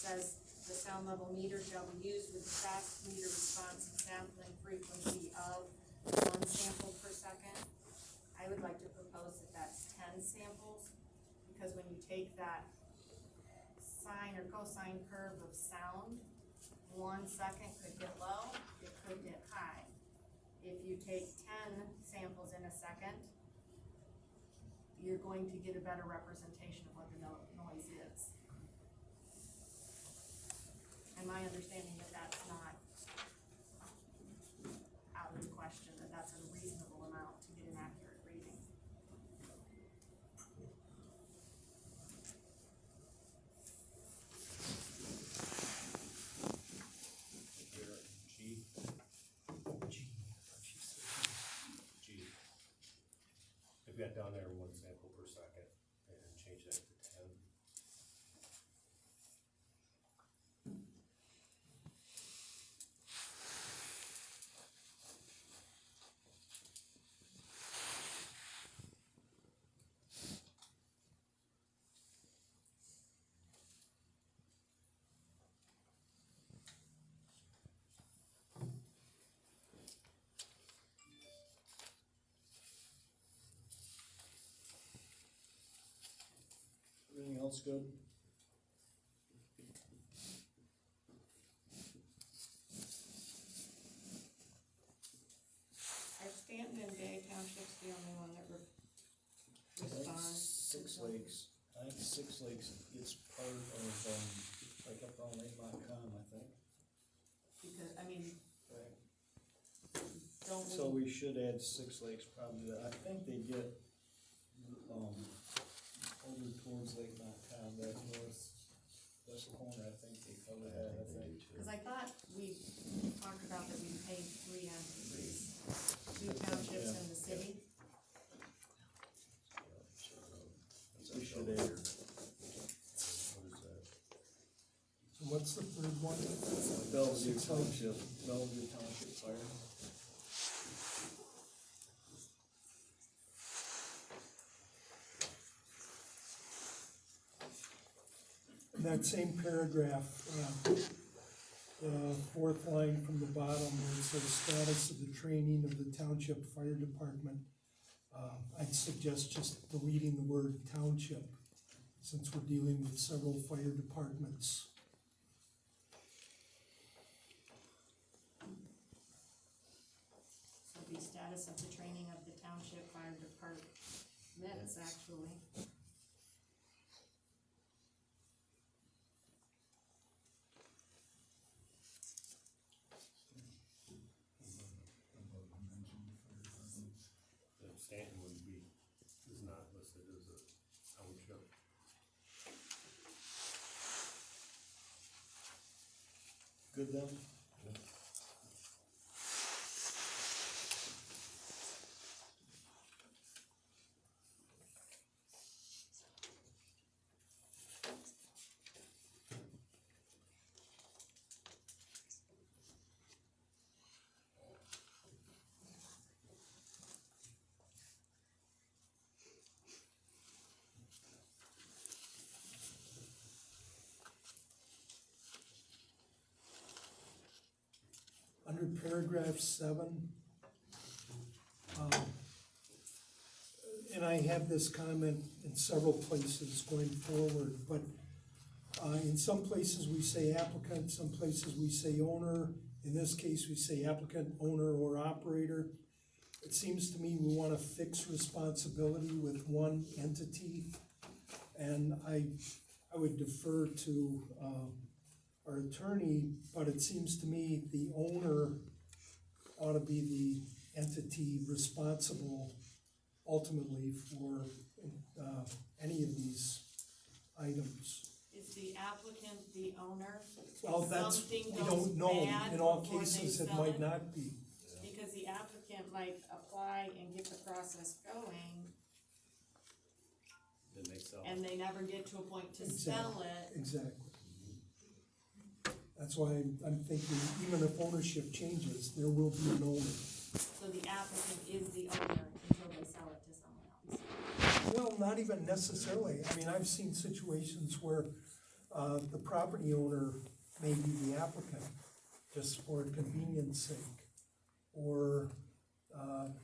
says the sound level meter shall be used with the fast meter response and sampling frequency of 1 sample per second. I would like to propose that that's 10 samples, because when you take that sine or cosine curve of sound, 1 second could get low, it could get high. If you take 10 samples in a second, you're going to get a better representation of what the noise is. And my understanding that that's not out of the question, that that's a reasonable amount to get an accurate reading. G. I've got down there 1 sample per second and change that to 10. Everything else good? Are Stanton and Bay Townships the only one that responds? Six Lakes, I think Six Lakes is part of, like up on Lake.com, I think. Because, I mean, Right. don't So we, we should add Six Lakes probably, I think they get, over towards Lake.com, that northwest corner, I think they cover that, I think. because I thought we talked about that we paid 3 entities, 2 townships and the city. We should add. What is that? So what's the third one? Bellevue Township, Bellevue Township Fire. In that same paragraph, the fourth line from the bottom, where it says status of the training of the township fire department, I'd suggest just deleting the word township, since we're dealing with several fire departments. So the status of the training of the township fire departments, actually. The Stanton would be, is not listed as a township. Good then? Under paragraph 7, and I have this comment in several places going forward, but in some places we say applicant, some places we say owner. In this case, we say applicant, owner, or operator. It seems to me we want to fix responsibility with one entity, and I would defer to our attorney, but it seems to me the owner ought to be the entity responsible ultimately for any of these items. Is the applicant the owner? Well, If that's, something we goes don't know, bad in all before they cases it sell might it? not be. Because the applicant might apply and get the process going, Then they sell. and they never get to a point to sell it. Exactly. That's why I'm thinking, even if ownership changes, there will be an owner. So the applicant is the owner until they sell it to someone else. Well, not even necessarily. I mean, I've seen situations where the property owner may be the applicant, just for convenience sake. Or,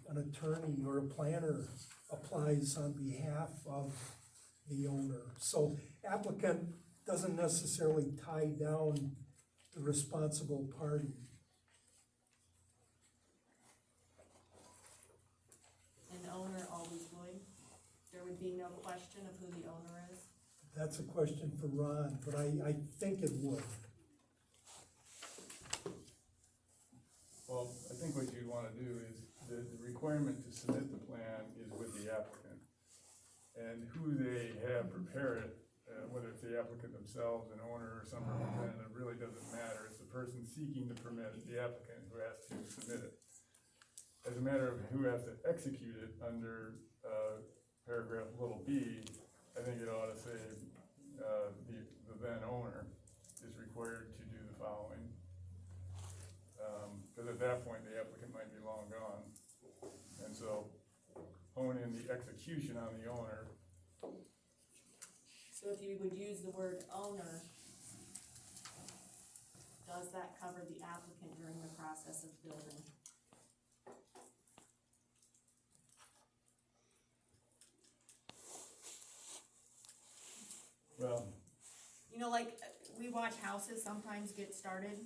an attorney or a planner applies on behalf of the owner. So applicant doesn't necessarily tie down the responsible party. An owner always would. There would be no question of who the owner is. That's a question for Ron, but I think it would. Well, I think what you'd wanna do is, the requirement to submit the plan is with the applicant. And who they have prepare it, whether it's the applicant themselves, an owner, or some representative, really doesn't matter. It's the person seeking the permit, the applicant, who has to submit it. As a matter of who has to execute it under, paragraph little b, I think it ought to say, the then owner is required to do the following. Cause at that point, the applicant might be long gone. And so, hone in the execution on the owner. So if you would use the word owner, does that cover the applicant during the process of building? Well, You know, like, we watch houses sometimes get started,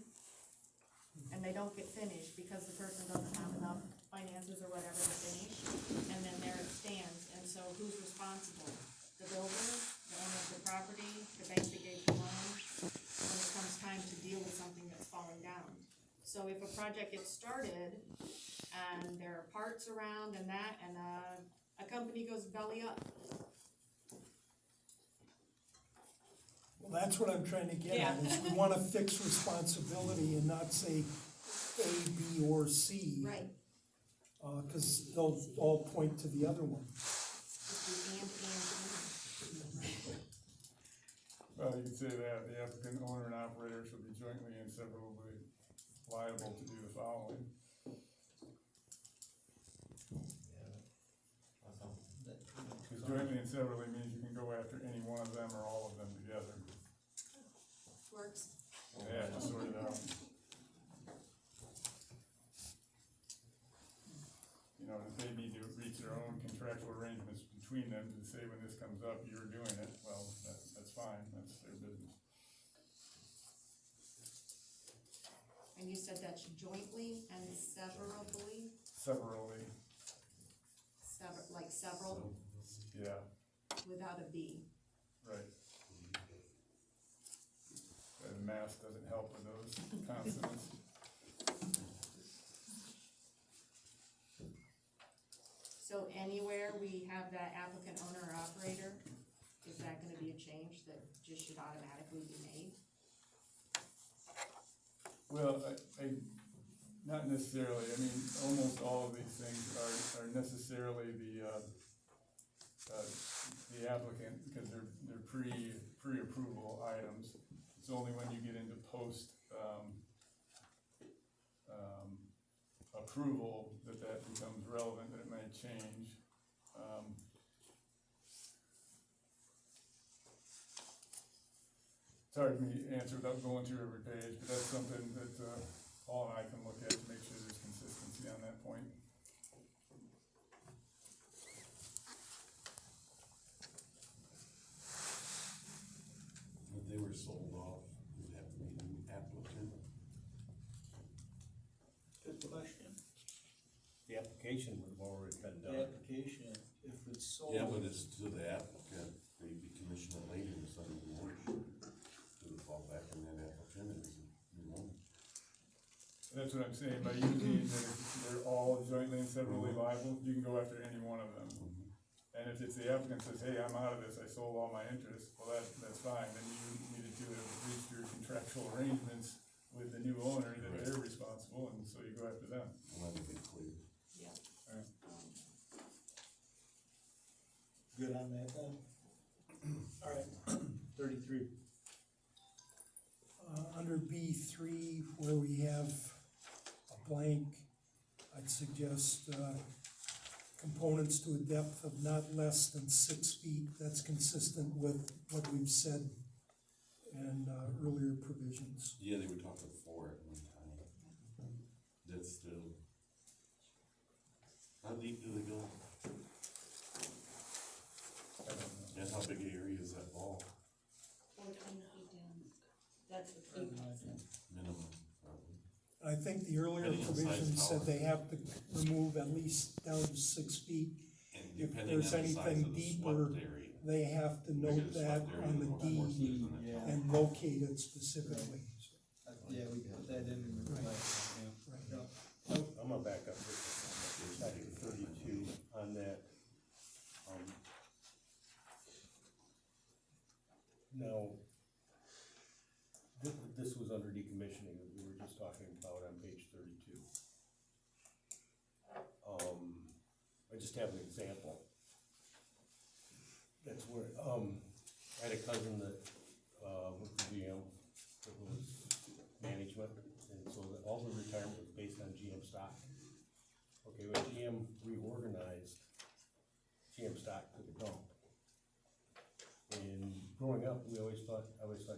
and they don't get finished because the person doesn't have enough finances or whatever to finish, and then there it stands, and so who's responsible? The builder, the owner of the property, the bank that gave the loan, when it comes time to deal with something that's falling down. So if a project gets started, and there are parts around and that, and a company goes belly up, Well, that's what I'm trying to get at, is we wanna fix responsibility and not say A, B, or C. right, Cause they'll all point to the other one. if you and. well, you could say that, the applicant, owner, and operator shall be jointly and severally liable to do the following. Because jointly and severally means you can go after any one of them or all of them together. Works. Yeah, just sort it out. You know, if they need to reach their own contractual arrangements between them to say when this comes up, you're doing it, well, that's fine, that's their business. And you said that's jointly and severably, Severally, like several, yeah, without a B. right. And math doesn't help with those consonants. So anywhere we have that applicant, owner, or operator, is that gonna be a change that just should automatically be made? Well, I, not necessarily, I mean, almost all of these things are necessarily the applicant, because they're pre-approval items. It's only when you get into post, approval that becomes relevant, that it may change. It's hard for me to answer without going through every page, but that's something that, Paul and I can look at to make sure there's consistency on that point. If they were sold off, you'd have to be an applicant. Good question. The application would have already been The done. application, if it's sold. Yeah, but it's to the applicant, maybe commissioner later or something, or to the fallback, and then applicant is, you know. That's what I'm saying, by using that they're all jointly and severally liable, you can go after any one of them. And if it's the applicant says, hey, I'm out of this, I sold all my interests, well, that's fine, then you needed to have reached your contractual arrangements with the new owner that they're responsible, and so you go after them. Let me get clear. Yeah. Alright. Good on that then? Alright, 33. Under B3, where we have a blank, I'd suggest, components to a depth of not less than 6 feet. That's consistent with what we've said and, earlier provisions. Yeah, they were talking 4 at one time. That's still. How deep do they go? I don't know. And how big an area is that ball? 14 feet down. That's what he Minimum, probably. I think the earlier Depending on the size provisions said tower. they have to remove at least down to 6 feet. And If depending on the there's size anything of the deeper, swept area. they have to bigger note the that swept area, on the the more force deed there is on that Yeah. tower. and locate it specifically. Yeah, we put that in, Right. last time, yeah. Right. I'm gonna back up just back to 32 on that. Now, this was under decommissioning that we were just talking about on page 32. I just have an example. That's where, I had a cousin that, went to GM, that was management, and so that all the retirement was based on GM stock. Okay, when GM reorganized, GM stock took a dump. And growing up, I always thought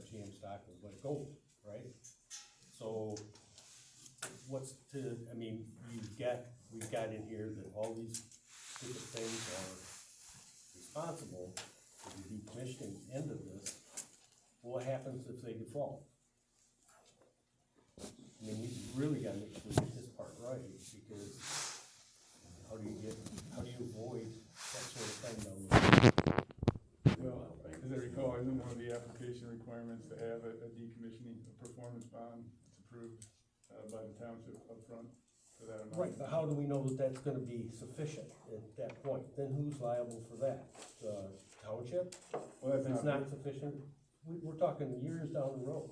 GM stock was like gold, right? So, we've got in here that all these different things are responsible for the decommissioning end of this. What happens if they default? I mean, you really gotta make sure you get this part right, because how do you avoid that sort of thing down the road? Well, as I recall, isn't one of the application requirements to have a decommissioning, a performance bond that's approved by the township upfront for that amount? Right, but how do we know that that's gonna be sufficient at that point? Then who's liable for that? The township? Well, If it's not sufficient, we're talking years down the road.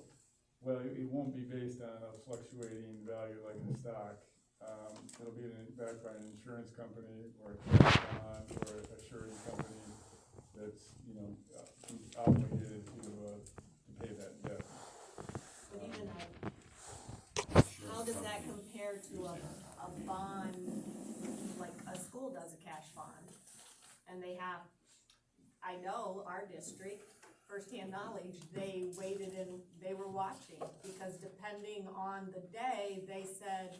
Well, it won't be based on a fluctuating value like the stock. It'll be backed by an insurance company or a cash bond or a surety company that's, obligated to pay that debt. But even how does that compare to a bond, like a school does a cash bond? And they have, I know our district, firsthand knowledge, they waited and they were watching, because depending on the day, they said,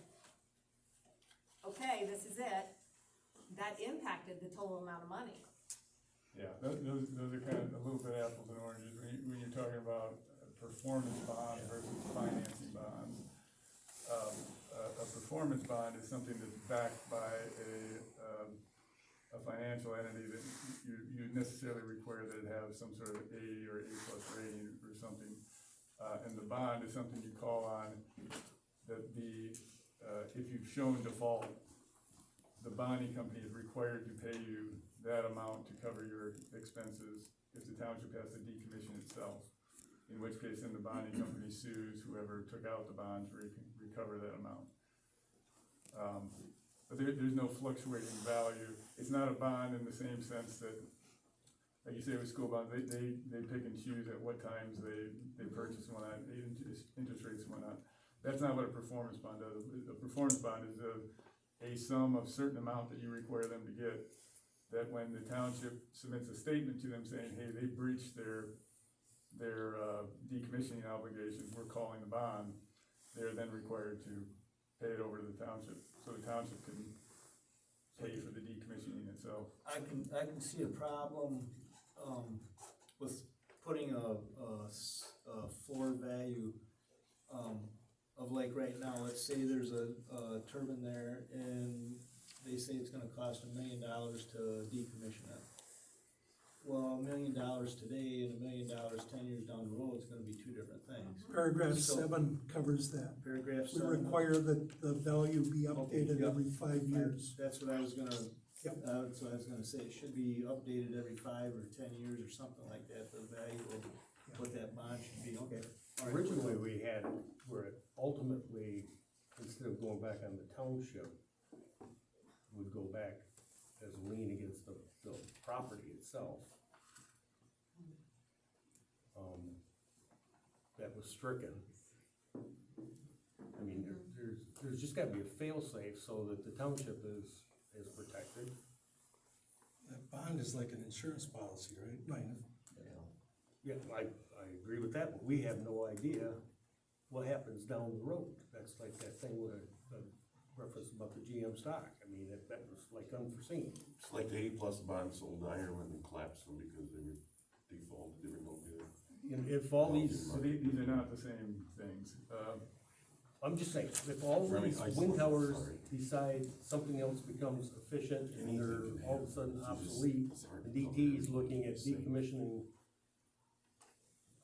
okay, this is it. That impacted the total amount of money. Yeah, those are kind of a little bit apples and oranges, when you're talking about a performance bond versus financing bonds. A performance bond is something that's backed by a financial entity that you necessarily require that it have some sort of A or A+ rating or something. And the bond is something you call on that if you've shown default, the bonding company is required to pay you that amount to cover your expenses if the township has to decommission itself. In which case, then the bonding company sues whoever took out the bond to recover that amount. But there's no fluctuating value. It's not a bond in the same sense that, like you say with school bonds, they pick and choose at what times they purchase and whatnot, interest rates and whatnot. That's not what a performance bond does. A performance bond is a sum of certain amount that you require them to get, that when the township submits a statement to them saying, hey, they breached their decommissioning obligations, we're calling the bond, they're then required to pay it over to the township, so the township can pay for the decommissioning itself. I can see a problem, with putting a floor value, of like right now, let's say there's a turbine there and they say it's gonna cost $1 million to decommission it. Well, $1 million today and $1 million 10 years down the road is gonna be two different things. Paragraph So- 7 covers that. Paragraph We 7. require that the value be updated yeah. every 5 years. That's what I was gonna, Yep. that's what I was gonna say, it should be updated every 5 or 10 years or something like that, the value of what that bond should be, okay. All right. Originally, we had, where it ultimately, instead of going back on the township, would go back as a lien against the property itself. That was stricken. I mean, there's just gotta be a fail-safe so that the township is protected. That bond is like an insurance policy, right? Right. Yeah, I agree with that, but we have no idea what happens down the road. That's like that thing with a reference about the GM stock. I mean, that was like unforeseen. It's like the A-plus bond sold to Ireland and collapsed them because they were defaulted, they were no good. And if all these, So these are not the same things. I'm just saying, if all these wind towers decide something else becomes efficient and they're all of a sudden obsolete, and DT is looking at decommissioning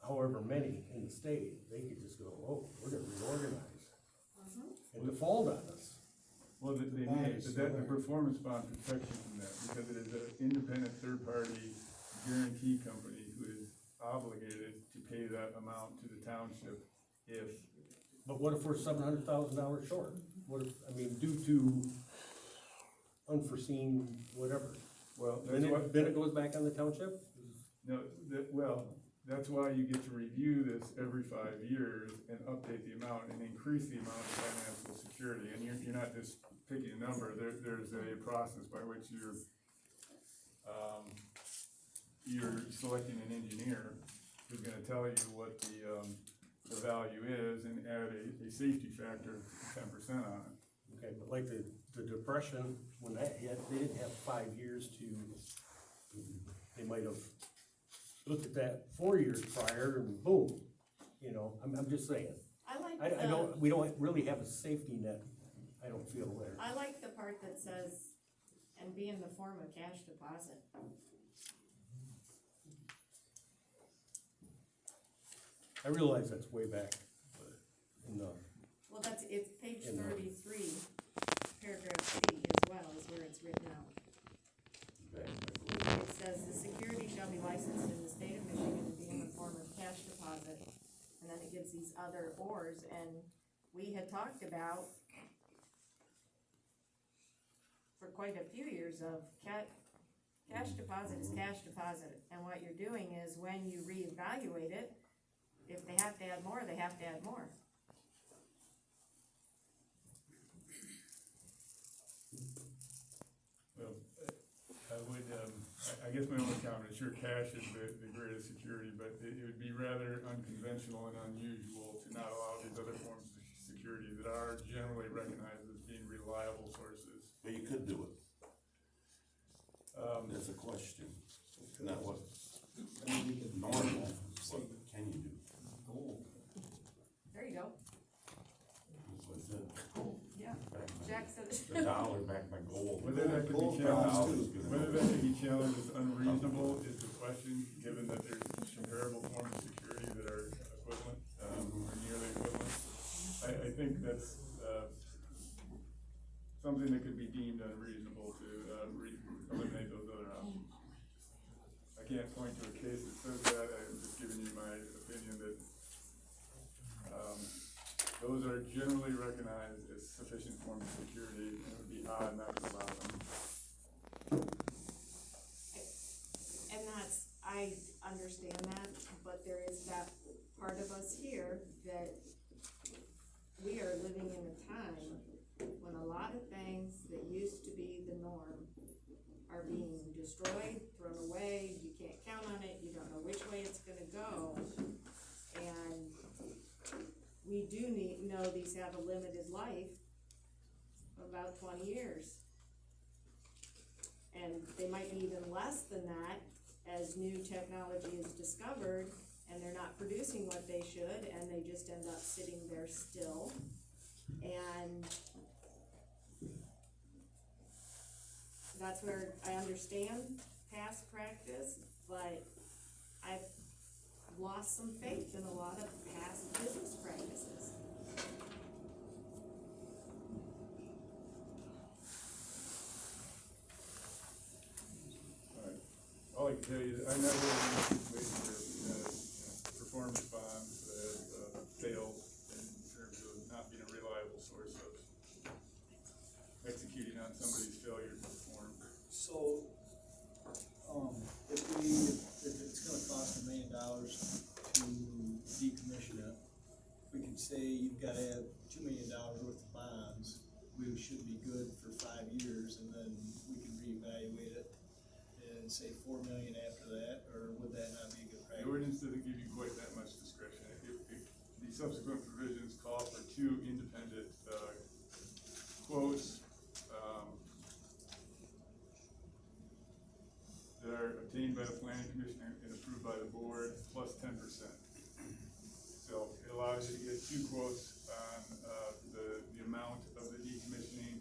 however many in the state, they could just go, oh, we're gonna reorganize and default on us. Well, they may, but that, the performance bond protects you from that, because it is an independent third-party guarantee company who is obligated to pay that amount to the township if, But what if we're $700,000 short? What if, I mean, due to unforeseen whatever? well, Then that's why. it, then it goes back on the township? No, that's why you get to review this every 5 years and update the amount and increase the amount of financial security. And you're not just picking a number, there's a process by which you're selecting an engineer who's gonna tell you what the value is and add a safety factor, 10% on it. Okay, but like the depression, when that hit, they didn't have 5 years to, they might have looked at that 4 years prior and boom, you know, I'm just saying. We don't really have a safety net, I don't feel there. I like the part that says, and be in the form of cash deposit. I realize that's way back, but in the, Well, it's page In the- 33, paragraph C as well, is where it's written out. It says, the security shall be licensed in the state of Michigan and be in the form of cash deposit. And then it gives these other ors, and we had talked about for quite a few years of cash deposit is cash deposit. And what you're doing is when you reevaluate it, if they have to add more, they have to add more. Well, I would, I guess my only comment is sure cash is the greatest security, but it would be rather unconventional and unusual to not allow these other forms of security that are generally recognized as being reliable sources. But you could do it. That's a question, not what normal, what can you do? There you go. That's what I said. Yeah. Back my- Jack said it. The dollar back my gold. Whether that could Gold be bonds challenged, too. whether that could be challenged as unreasonable is the question, given that there's comparable forms of security that are equivalent, or nearly equivalent. I think that's, something that could be deemed unreasonable to, eliminate those other options. I can't point to a case that says that, I'm just giving you my opinion that, those are generally recognized as sufficient forms of security, and it would be odd not to allow them. And that's, I understand that, but there is that part of us here that we are living in a time when a lot of things that used to be the norm are being destroyed, thrown away, you can't count on it, you don't know which way it's gonna go. And we do know these have a limited life of about 20 years. And they might be even less than that as new technology is discovered and they're not producing what they should and they just end up sitting there still. And that's where I understand past practice, but I've lost some faith in a lot of past business practices. Alright, all I can tell you is I never been in a situation where, performance bonds, failed in terms of not being a reliable source of executing on somebody's failure to perform. So, if it's gonna cost $1 million to decommission it, we could say you've gotta have $2 million worth of bonds. We should be good for 5 years, and then we can reevaluate it and say $4 million after that, or would that not be a good The practice? ordinance doesn't give you quite that much discretion. discretion. The subsequent provisions call for two independent, quotes, that are obtained by the planning commission and approved by the board, plus 10%. So it allows you to get two quotes on, the amount of the decommissioning,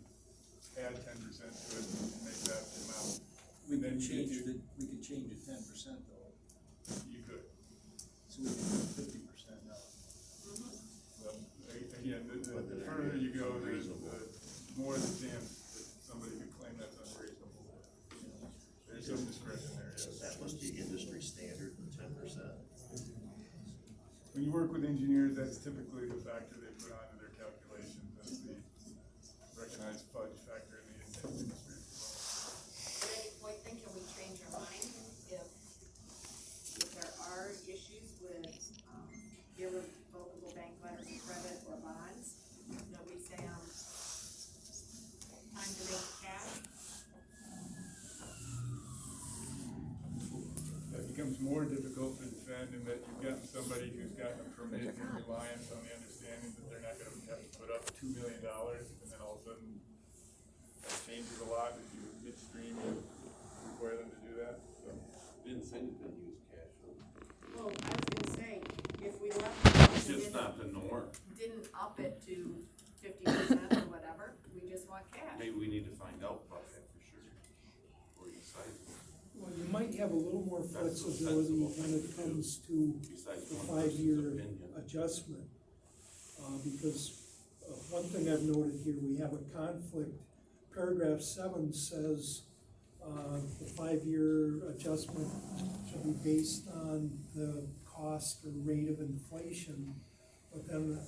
add 10% to it, and make that the amount. We Then could you get change your- it, we could change it 10% though, You could. so we can do 50% now. Well, again, the further you go, the more the chance that somebody could claim that's unreasonable. There's some discretion there, yes. That must be industry standard, 10%. When you work with engineers, that's typically the factor they put onto their calculations, as the recognized fudge factor in the industry. At any point, then can we change our mind if there are issues with, irrevocable bank letters of credit or bonds, that we say, time to make cash? That becomes more difficult to defend in that you've gotten somebody who's gotten a permit in reliance on the understanding that they're not gonna have to put up $2 million, and then all of a sudden, that changes a lot if you midstream and require them to do that, so. Didn't say you couldn't use cash. Well, I was gonna say, if we left it up and It's just not the norm. didn't up it to 50% or whatever, we just want cash. Maybe we need to find out about that for sure, before you decide. Well, you might have a little more That's a flexibility sensible when it thing to comes to Besides the one person's 5-year opinion. adjustment. Because one thing I've noted here, we have a conflict. Paragraph 7 says, the 5-year adjustment shall be based on the cost or rate of inflation. But then,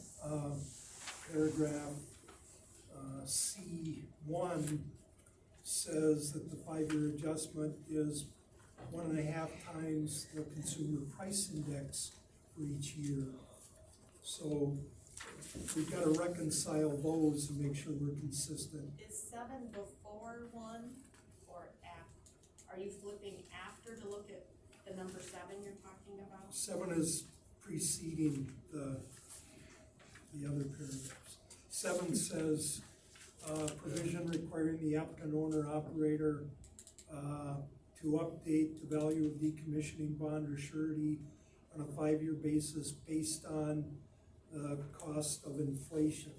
paragraph, C1 says that the 5-year adjustment is 1.5 times the consumer price index for each year. So we've got to reconcile those and make sure we're consistent. Is 7 before 1 or after? Are you flipping after to look at the number 7 you're talking about? 7 is preceding the other paragraphs. 7 says, provision requiring the applicant, owner, operator, to update the value of decommissioning bond or surety on a 5-year basis based on the cost of inflation.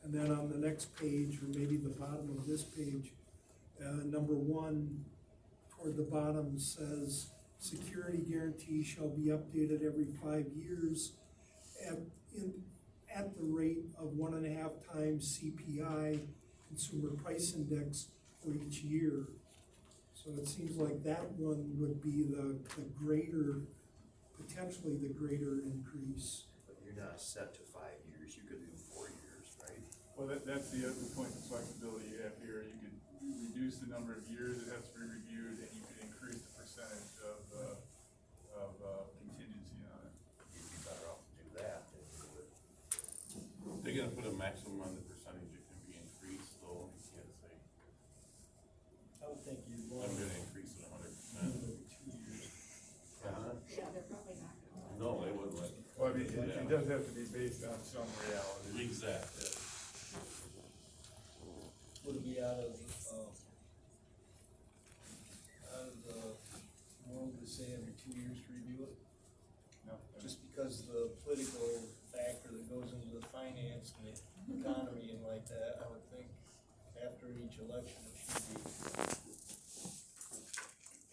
And then on the next page, or maybe the bottom of this page, number 1 toward the bottom says, security guarantee shall be updated every 5 years at the rate of 1.5 times CPI, consumer price index, for each year. So it seems like that one would be the greater, potentially the greater increase. But you're not set to 5 years, you could do 4 years, right? Well, that's the other point of flexibility you have here. You could reduce the number of years it has to be reviewed, and you could increase the percentage of contingency on it. You'd be better off to do that than you would. They're gonna put a maximum on the percentage it can be increased, though, you can't say, I would think you'd I'm want gonna increase it 100%. every 2 years. Yeah, they're probably not gonna. No, they wouldn't let. Well, I mean, it does have to be based on some reality. Exactly. Would it be out of the norm to say every 2 years to review it? No, Just because the political factor that goes into the finance and the economy and like that, I would think after each election it should be.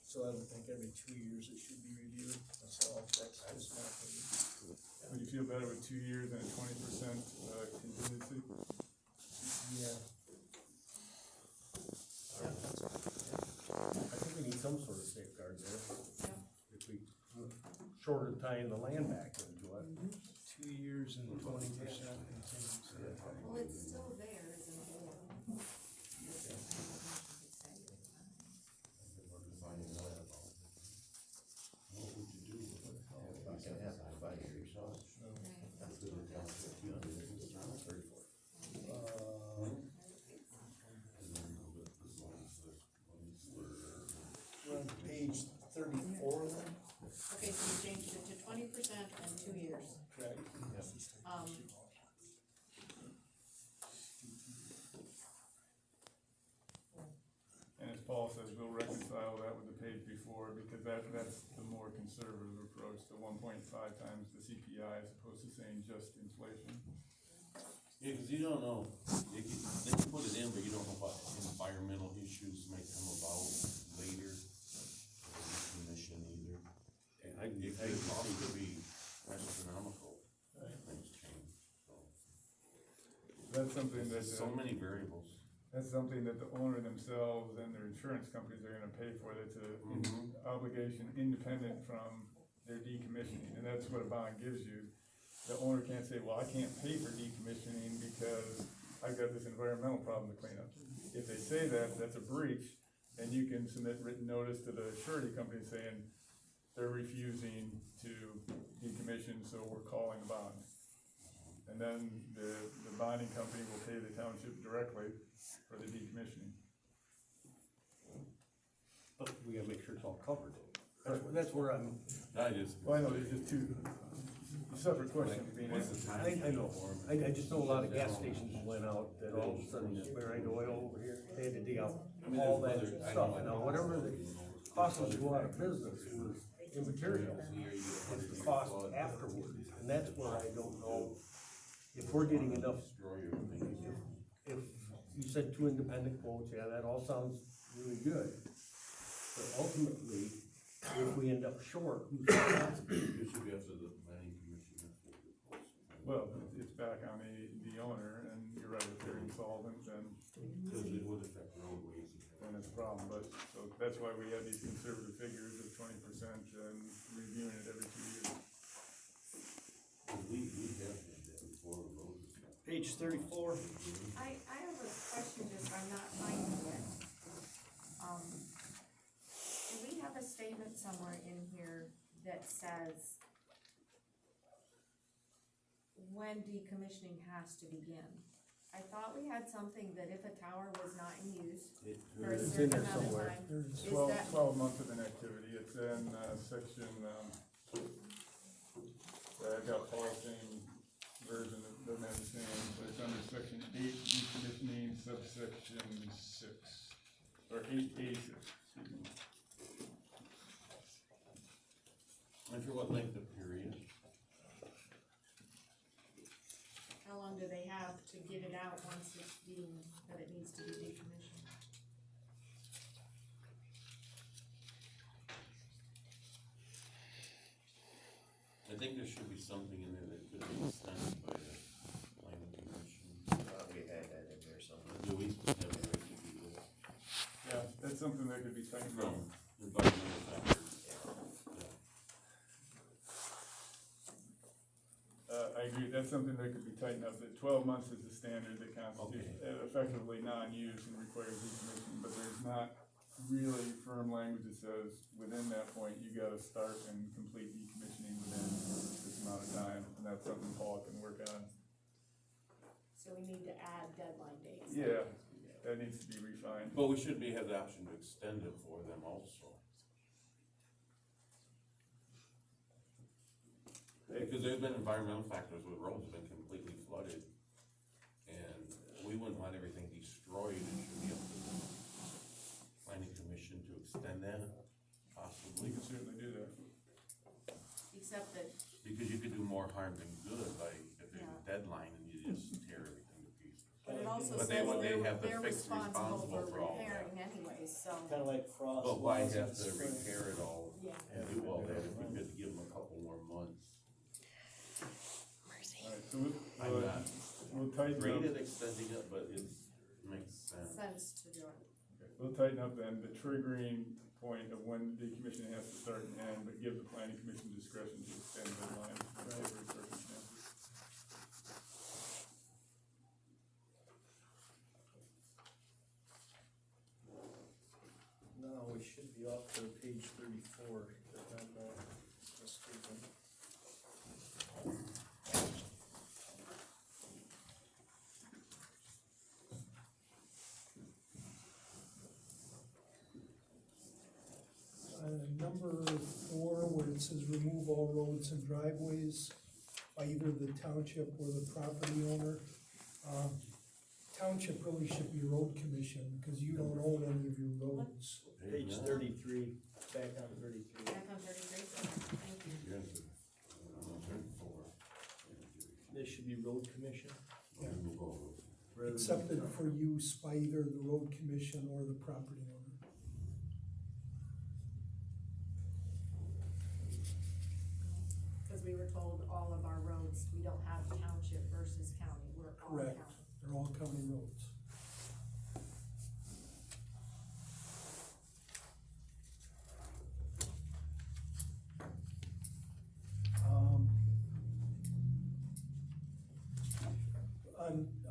So I would think every 2 years it should be reviewed, myself, that's just my opinion. would you feel better with 2 years and a 20% contingency? Yeah. I think we need some sort of safeguard there. If we shorter tying the land back into it. 2 years and 20% contingency. Well, it's still there, isn't it? We're defining what about it. What would you do with it? It's not gonna happen in 5 years, so. That's the township, you know, it's around 34. And then go with as long as the ones We're on page 34 then? Okay, so you changed it to 20% and 2 years. Correct. And as Paul says, we'll reconcile that with the page before, because that's the more conservative approach, the 1.5 times the CPI as opposed to saying just inflation. Yeah, cause you don't know, they can put it in, but you don't know what environmental issues may come about later. Commission either. And it could be astronomical, things change, so. That's something that, There's so many variables. that's something that the owner themselves and their insurance companies are gonna pay for, that's a obligation independent from their decommissioning, and that's what a bond gives you. The owner can't say, well, I can't pay for decommissioning because I've got this environmental problem to clean up. If they say that, that's a breach, and you can submit written notice to the surety company saying they're refusing to decommission, so we're calling the bond. And then the bonding company will pay the township directly for the decommissioning. But we gotta make sure it's all covered. That's where I'm, Well, I know, there's just two separate questions being answered. I know, I just know a lot of gas stations went out, that all of a sudden, Marine oil over here, they had to dig out all that stuff. Now, whatever the cost was to go out of business was immaterial. It's the cost afterwards, and that's where I don't know if we're getting enough. If you said 2 independent quotes, yeah, that all sounds really good. But ultimately, if we end up short, who's responsible? It should be up to the planning commission. Well, it's back on the owner, and you're right, if they're insolvent, then Cause it would affect roadways. it's a problem, but, so that's why we have these conservative figures of 20% and reviewing it every 2 years. We have had that before the roads and stuff. Page 34. I have a question, just I'm not finding it. Do we have a statement somewhere in here that says when decommissioning has to begin? I thought we had something that if a tower was not in use for a It's in certain there amount of somewhere. time, There's is 12 that, 12 months of an activity, it's in, section, I've got Paul's same version, it doesn't have the same, but it's under section 8, decommissioning, subsection 6, or 8A6, excuse me. And for what length of period? how long do they have to get it out once it's deemed that it needs to be decommissioned? I think there should be something in there that could be extended by the planning commission. We had that in there somewhere. Do we have a right to do that? Yeah, that's something that could be tightened up. From environmental factors. I agree, that's something that could be tightened up, that 12 months is the standard that constitutes effectively non-use and requires decommissioning, but there's not really firm language that says within that point, you gotta start and complete decommissioning within this amount of time, and that's something Paul can work on. So we need to add deadline dates. Yeah, that needs to be refined. But we should have the option to extend it for them also. Because there's been environmental factors where roads have been completely flooded, and we wouldn't want everything destroyed. It should be up to the planning commission to extend that, We possibly. can certainly do that. Except that, Because you could do more harm than good by, if there's a Yeah. deadline and you just tear everything to pieces. but it also But says they have the they're fixed responsible for responsible for all that. repairing anyways, so. Kind of like frost. But why walls in have to spring. repair it all Yeah. and do all that if we could give them a couple more months? Alright, so I'm not we'll tighten great up, at extending it, but it makes sense. Sense to do it. we'll tighten up then the triggering point of when decommissioning has to start and end, but give the planning commission discretion to extend deadlines in appropriate circumstances. No, we should be off to page 34, if I'm not mistaken. Number 4, where it says remove all roads and driveways by either the township or the property owner. Township really should be road commission, because you don't own any of your roads. Page 33, back on 33. Back on 33, thank you. You're in the- I'm on 34. This should be road commission. Yeah. Move over. rather than Accepted town. for use by either the road commission or the property owner. Because we were told all of our roads, we don't have township versus county, we're all county. Correct. They're all county roads.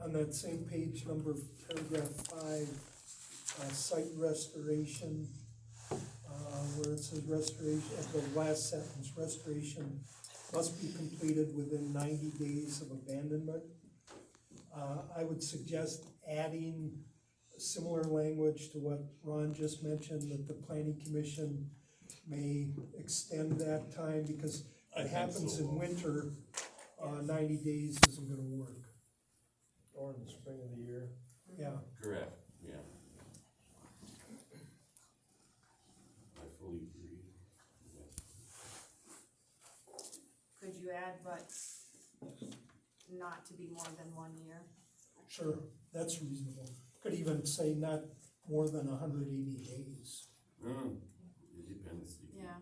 On that same page, paragraph 5, site restoration, where it says restoration, at the last sentence, restoration must be completed within 90 days of abandonment. I would suggest adding similar language to what Ron just mentioned, that the planning commission may extend that time, because I it think happens so. in winter, 90 days isn't gonna work. Or in the spring of the year. Yeah, Correct, yeah. I fully agree. Could you add, but not to be more than 1 year? sure, that's reasonable. Could even say not more than 180 days. It depends. Yeah,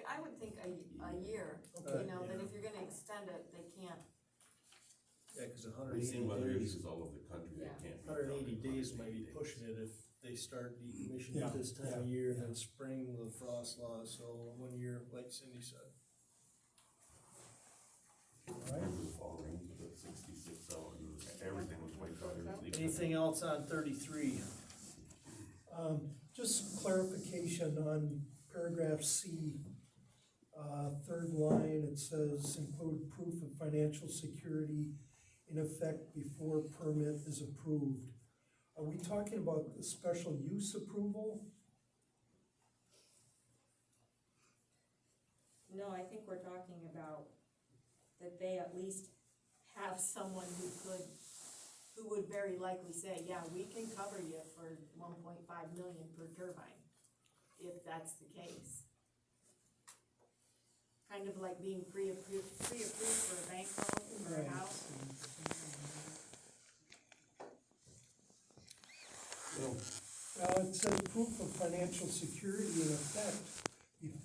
I would think a year, Okay. you know, that if you're gonna extend it, they can't, Yeah, cause We've seen 180 weather days, issues all over the country that Yeah. can't. be 180 done in days might be 180 pushing it if they start decommissioning Yeah, at this time of yeah, year, and yeah. then spring, the frost law, so 1 year, like Cindy said. Remember the fall rain, it was 66 out and everything was wiped out. everything. Anything else on 33? Just clarification on paragraph C, third line, it says include proof of financial security in effect before permit is approved. Are we talking about the special use approval? no, I think we're talking about that they at least have someone who would very likely say, yeah, we can cover you for 1.5 million per turbine, if that's the case. Kind of like being pre-approved for a bank loan or a house. Well, it said proof of financial security in effect before